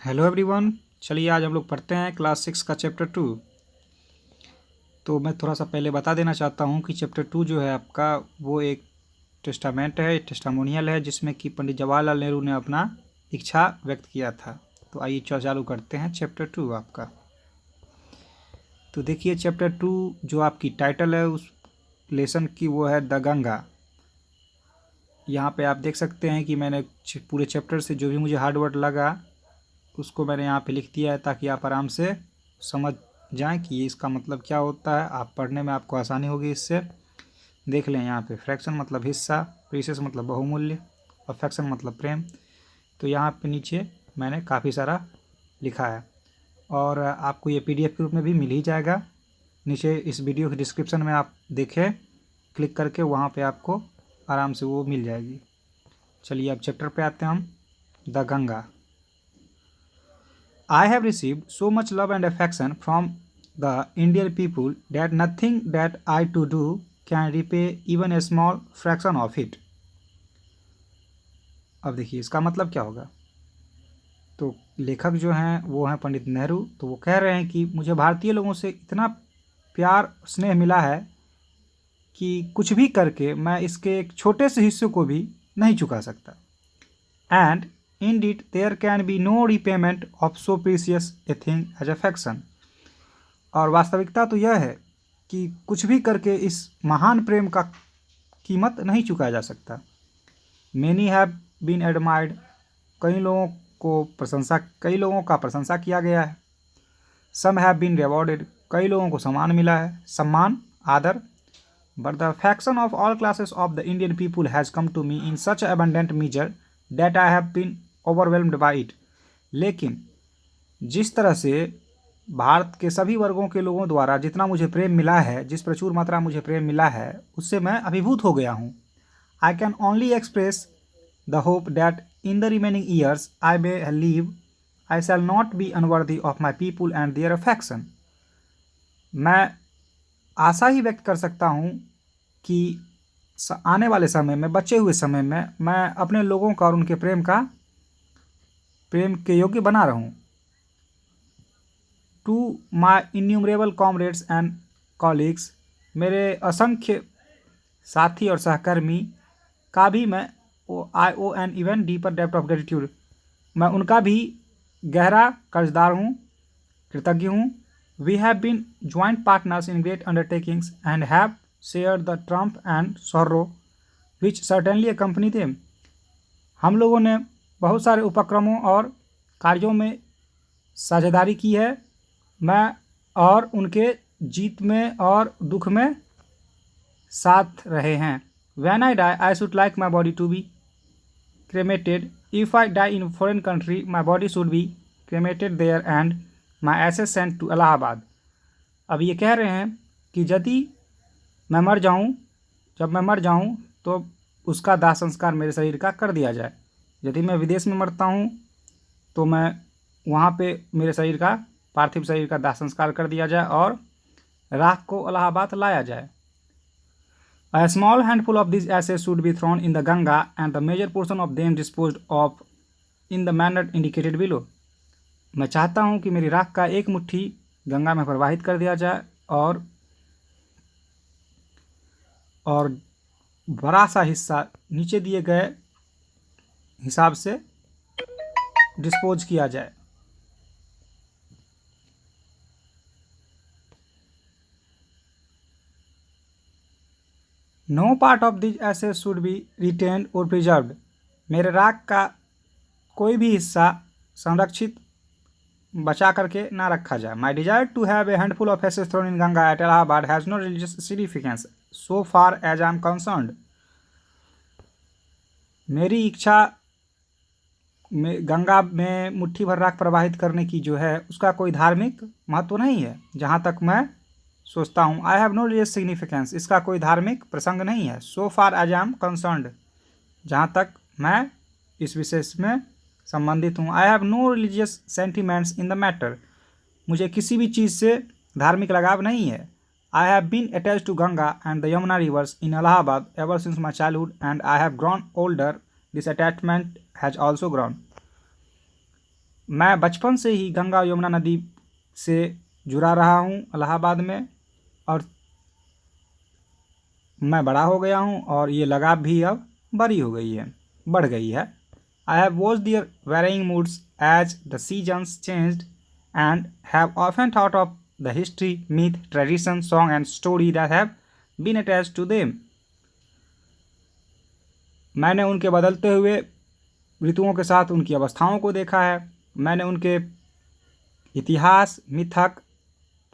Hello everyone. चलिए आज हम लोग पढ़ते हैं क्लास 6 का चैप्टर 2। तो मैं थोड़ा सा पहले बता देना चाहता हूँ कि चैप्टर 2 जो है आपका वो एक टेस्टामेंट है, टेस्टामोनियल है, जिसमें कि पंडित जवाहरलाल नेहरू ने अपना इच्छा व्यक्त किया था। तो आइए चालू करते हैं चैप्टर 2 आपका। तो देखिए चैप्टर 2 जो आपकी टाइटल है उस लेसन की वो है द गंगा। यहाँ पे आप देख सकते हैं कि मैंने पूरे चैप्टर से जो भी मुझे हार्ड वर्ड लगा उसको मैंने यहाँ पे लिख दिया है ताकि आप आराम से समझ जाएं कि ये इसका मतलब क्या होता है। आप पढ़ने में आपको आसानी होगी इससे। देख लें यहाँ पे फ्रैक्शन मतलब हिस्सा, प्रीसियस मतलब बहुमूल्य, अफेक्शन मतलब प्रेम। तो यहाँ पे नीचे मैंने काफ़ी सारा लिखा है और आपको ये PDF के रूप में भी मिल ही जाएगा। नीचे इस वीडियो के डिस्क्रिप्शन में आप देखें, क्लिक करके वहाँ पर आपको आराम से वो मिल जाएगी। चलिए अब चैप्टर पे आते हैं हम। The Ganga. I have received so much love and affection from the Indian people that nothing that I to do can repay even a small fraction of it. अब देखिए इसका मतलब क्या होगा। तो लेखक जो हैं वो हैं पंडित नेहरू। तो वो कह रहे हैं कि मुझे भारतीय लोगों से इतना प्यार स्नेह मिला है कि कुछ भी करके मैं इसके एक छोटे से हिस्से को भी नहीं चुका सकता। And Indeed, there can be no repayment of so precious a thing as affection. और वास्तविकता तो यह है कि कुछ भी करके इस महान प्रेम का कीमत नहीं चुकाया जा सकता। Many have been admired. कई लोगों का प्रशंसा किया गया है। Some have been rewarded. कई लोगों को सम्मान मिला है, सम्मान, आदर। But the affection of all classes of the Indian people has come to me in such abundant measure that I have been overwhelmed by it. लेकिन जिस तरह से भारत के सभी वर्गों के लोगों द्वारा जितना मुझे प्रेम मिला है, जिस प्रचुर मात्रा मुझे प्रेम मिला है, उससे मैं अभिभूत हो गया हूँ। I can only express the hope that in the remaining years I may live, I shall not be unworthy of my people and their affection. मैं आशा ही व्यक्त कर सकता हूँ कि आने वाले समय में, बचे हुए समय में, मैं अपने लोगों का और उनके प्रेम के योग्य बना रहूं। To my innumerable comrades and colleagues, मेरे असंख्य साथी और सहकर्मी का भी मैं I owe an even deeper depth of gratitude, मैं उनका भी गहरा कर्जदार हूँ, कृतज्ञ हूँ। We have been joint partners in great undertakings and have share the triumph and sorrow which certainly accompany them. हम लोगों ने बहुत सारे उपक्रमों और कार्यों में साझेदारी की है। मैं और उनके जीत में और दुख में साथ रहे हैं। When I die, I should like my body to be cremated. If I die in a foreign country, my body should be cremated there and my ashes sent to Allahabad. अब ये कह रहे हैं कि जब मैं मर जाऊं तो उसका दाह संस्कार मेरे शरीर का कर दिया जाए। यदि मैं विदेश में मरता हूं तो मैं वहां पे मेरे शरीर का, पार्थिव शरीर का दाह संस्कार कर दिया जाए और राख को इलाहाबाद लाया जाए। A small handful of these ashes should be thrown in the Ganga and the major portion of them disposed of in the manner indicated below. मैं चाहता हूं कि मेरी राख का एक मुट्ठी गंगा में प्रवाहित कर दिया जाए और बड़ा सा हिस्सा नीचे दिए गए हिसाब से डिस्पोज किया जाए। No part of this ashes should be retained और प्रिजर्व्ड। मेरे राख का कोई भी हिस्सा संरक्षित बचा करके ना रखा जाए। My desire to have a handful of ashes thrown in Ganga at Allahabad has no religious significance so far as I am concerned. मेरी इच्छा में गंगा में मुट्ठी भर राख प्रवाहित करने की जो है उसका कोई धार्मिक महत्व नहीं है, जहाँ तक मैं सोचता हूँ। I have no religious significance, इसका कोई धार्मिक प्रसंग नहीं है। So far as I am concerned, जहाँ तक मैं इस विषय में संबंधित हूँ। I have no religious sentiments in the matter, मुझे किसी भी चीज़ से धार्मिक लगाव नहीं है। I have been attach to Ganga and the Yamuna rivers in Allahabad ever since my childhood and I have grown older, this attachment has also grown. मैं बचपन से ही गंगा और यमुना नदी से जुड़ा रहा हूँ इलाहाबाद में, और मैं बड़ा हो गया हूँ और ये लगाव भी अब बड़ी हो गई है, बढ़ गई है। I have watch their varying moods as the seasons changed and have often thought of the history, myth, tradition, song and story that have been attached to them. मैंने उनके बदलते हुए ऋतुओं के साथ उनकी अवस्थाओं को देखा है। मैंने उनके इतिहास, मिथक,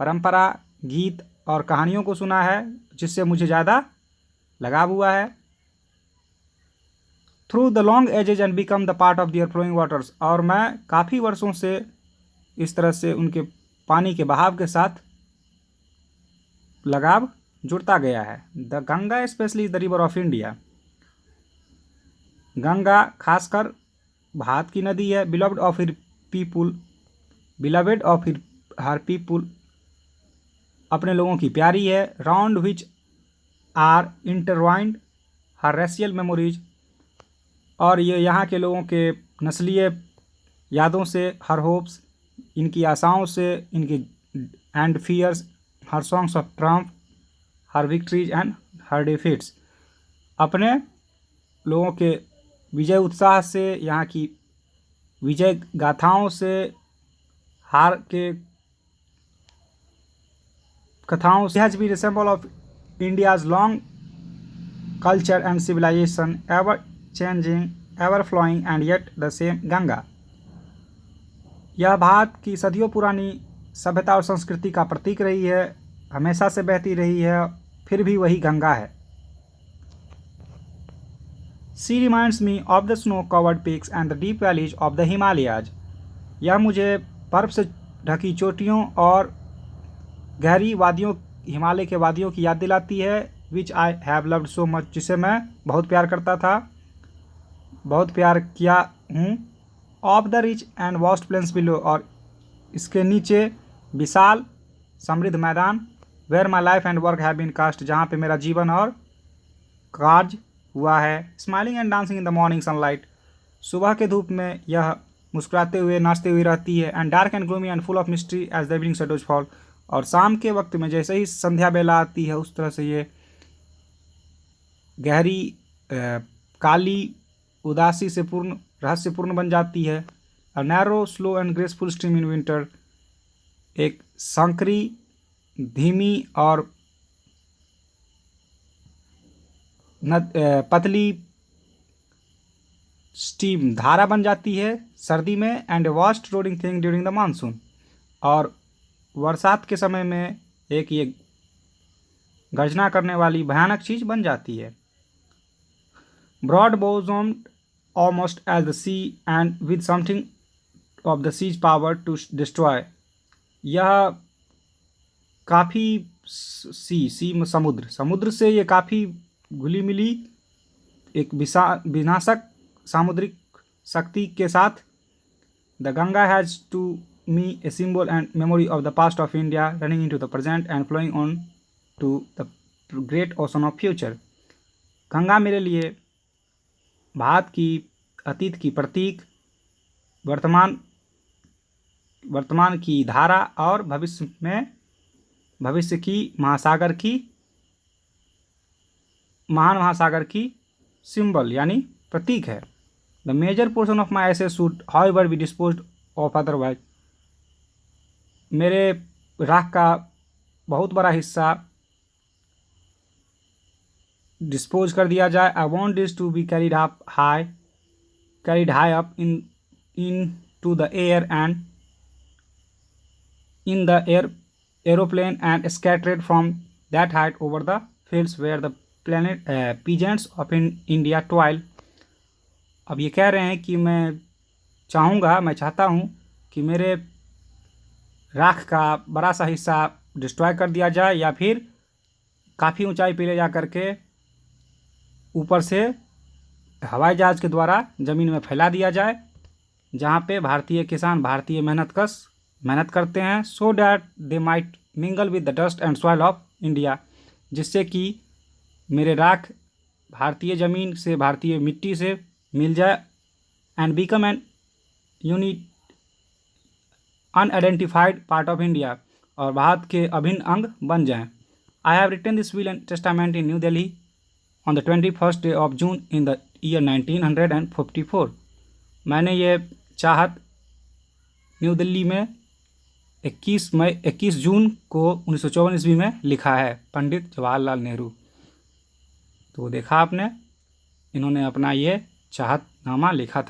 परंपरा, गीत और कहानियों को सुना है, जिससे मुझे ज़्यादा लगाव हुआ है। Through the long ages and become the part of their flowing waters, और मैं काफ़ी वर्षों से इस तरह से उनके पानी के बहाव के साथ लगाव जुड़ता गया है। The Ganga specially is the river of India, Ganga खासकर भारत की नदी है। Beloved of her people, beloved of her people, अपने लोगों की प्यारी है। Round which are intertwined her racial memories, और ये यहाँ के लोगों के नस्लीय यादों से, हर होप्स, इनकी आशाओं से, इनकी and fears, her songs of triumph, her victories and her defeats, अपने लोगों के विजय उत्साह से, यहाँ की विजय गाथाओं से, हार के कथाओं से। Has been a symbol of India's long culture and civilisation, ever changing, ever flowing and yet the same Ganga. यह भारत की सदियों पुरानी सभ्यता और संस्कृति का प्रतीक रही है, हमेशा से बहती रही है, फिर भी वही गंगा है। She reminds me of the snow-covered peaks and the deep valleys of the Himalayas. यह मुझे बर्फ से ढकी चोटियों और गहरी वादियों, हिमालय के वादियों की याद दिलाती है। Which I have loved so much, जिसे मैं बहुत प्यार करता था, बहुत प्यार किया हूँ। Of the rich and vast plains below, और इसके नीचे विशाल समृद्ध मैदान। Where my life and work have been cast, जहाँ पे मेरा जीवन और कार्य हुआ है। Smiling and dancing in the morning sunlight, सुबह के धूप में यह मुस्कुराते हुए नाचते हुए रहती है। And dark and gloomy and full of mystery as the evening shadows fall, और शाम के वक्त में जैसे ही संध्या बेला आती है, उस तरह से ये गहरी काली उदासी से पूर्ण, रहस्यपूर्ण बन जाती है। A narrow slow and graceful stream in winter, एक संकरी, धीमी और पतली स्टीम धारा बन जाती है सर्दी में। And vast roading thing during the monsoon, और बरसात के समय में एक ये गर्जना करने वाली भयानक चीज़ बन जाती है। Broad bosomed almost as the sea and with something of the sea's power to destroy, यह काफ़ी समुद्र, समुद्र से ये काफ़ी घुली मिली एक विनाशक सामुद्रिक शक्ति के साथ। The Ganga has to me a symbol and memory of the past of India, running into the present and flowing on to the great ocean of future. Ganga मेरे लिए भारत की अतीत की प्रतीक, वर्तमान की धारा और भविष्य की महान महासागर की सिंबल यानी प्रतीक है। The major portion of my asset should however be disposed of otherwise, मेरे राख का बहुत बड़ा हिस्सा डिस्पोज कर दिया जाए। I want this to be carried high up into the air and in the aeroplane and scattered from that height over the fields where the peasants of India toil. अब ये कह रहे हैं कि मैं चाहता हूँ कि मेरे राख का बड़ा सा हिस्सा डिस्ट्रॉय कर दिया जाए, या फिर काफ़ी ऊंचाई पे ले जा करके ऊपर से हवाई जहाज़ के द्वारा ज़मीन में फैला दिया जाए, जहाँ पे भारतीय किसान, भारतीय मेहनत करते हैं। So that they might mingle with the dust and soil of India, जिससे कि मेरे राख भारतीय ज़मीन से, भारतीय मिट्टी से मिल जाए। And become an unidentified part of India, और भारत के अभिन्न अंग बन जाएं। I have written this will and testament in New Delhi on the 21st day of June in the year 1954। मैंने ये चाहत न्यू दिल्ली में 21 जून को 1954 ईस्वी में लिखा है, पंडित जवाहरलाल नेहरू। तो देखा आपने, इन्होंने अपना ये चाहतनामा लिखा था।